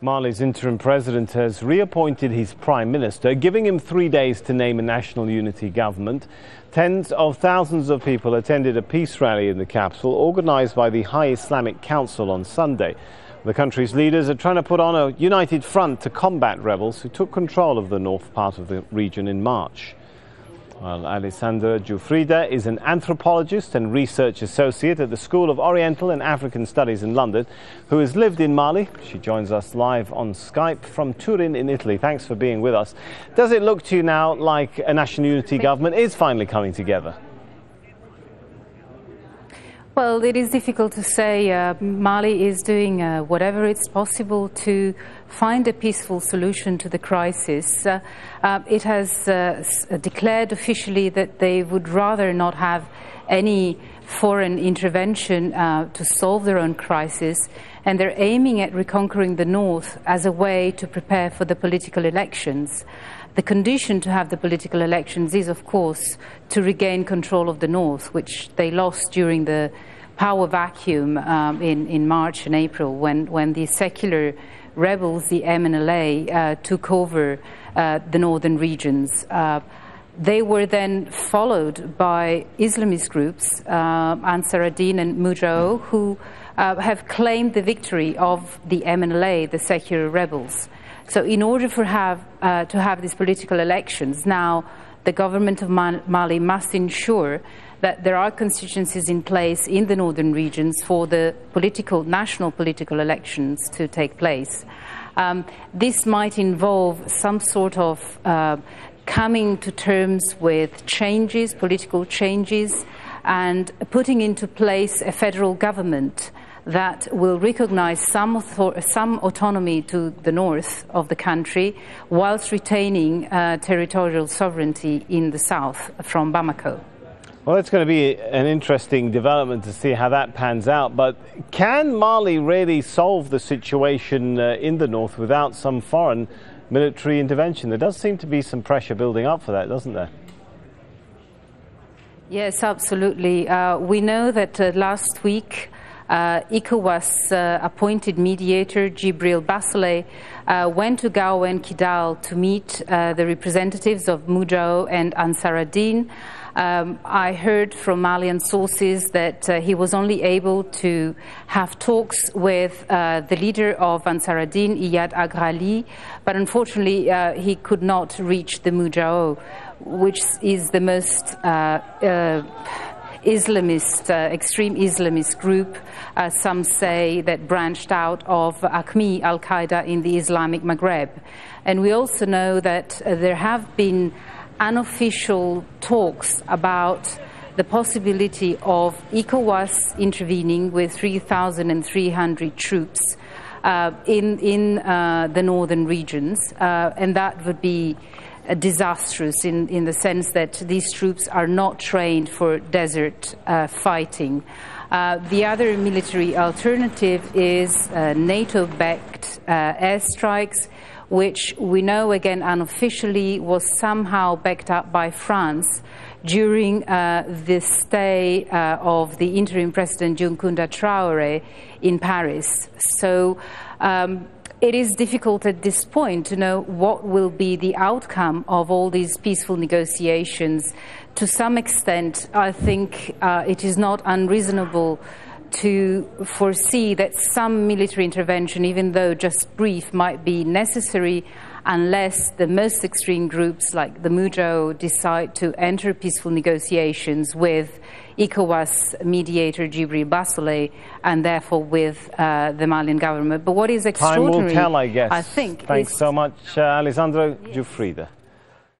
Mali's interim president has reappointed his prime minister, giving him 3 days to name a national unity government. Tens of thousands of people attended a peace rally in the capital, organised by the High Islamic Council on Sunday. The country's leaders are trying to put on a united front to combat rebels who took control of the north part of the region in March. Well, Alessandra Joo-free-dah is an anthropologist and research associate at the School of Oriental and African Studies in London, who has lived in Mali. She joins us live on Skype from Turin in Italy. Thanks for being with us. Does it look to you now like a national unity government is finally coming together? Well, it is difficult to say. Mali is doing whatever it's possible to find a peaceful solution to the crisis. It has declared officially that they would rather not have any foreign intervention to solve their own crisis, and they're aiming at reconquering the north as a way to prepare for the political elections. The condition to have the political elections is, of course, to regain control of the north, which they lost during the power vacuum in March and April when the secular rebels, the MNLA, took over the northern regions. They were then followed by Islamist groups, Ansar Din and Mujao, who have claimed the victory of the MNLA, the secular rebels. So in order to have these political elections, now the government of Mali must ensure that there are constituencies in place in the northern regions for the national political elections to take place. This might involve some sort of coming to terms with changes, political changes, and putting into place a federal government that will recognize some autonomy to the north of the country whilst retaining territorial sovereignty in the south from Bamako. Well, it's going to be an interesting development to see how that pans out. But can Mali really solve the situation in the north without some foreign military intervention? There does seem to be some pressure building up for that, doesn't there? Yes, absolutely. We know that last week ECOWAS appointed mediator Djibril Bassele went to Gao and Kidal to meet the representatives of Mujao and Ansar Din. I heard from Malian sources that he was only able to have talks with the leader of Ansar Din, Iyad Agrali, but unfortunately he could not reach the Mujao, which is the most extreme Islamist group, some say, that branched out of Aqmi al-Qaeda in the Islamic Maghreb. And we also know that there have been unofficial talks about the possibility of ECOWAS intervening with 3,300 troops in the northern regions, and that would be disastrous in the sense that these troops are not trained for desert fighting. The other military alternative is NATO-backed airstrikes, which we know, again, unofficially was somehow backed up by France during the stay of the interim president Dioukunda Traoré in Paris. So it is difficult at this point to know what will be the outcome of all these peaceful negotiations. To some extent, I think it is not unreasonable to foresee that some military intervention, even though just brief, might be necessary unless the most extreme groups like the Mujao decide to enter peaceful negotiations with ECOWAS mediator Djibril Bassele and therefore with the Malian government. But what is extraordinary, time will tell, I guess. I think, Thanks so much, Alessandra Joo-free-dah.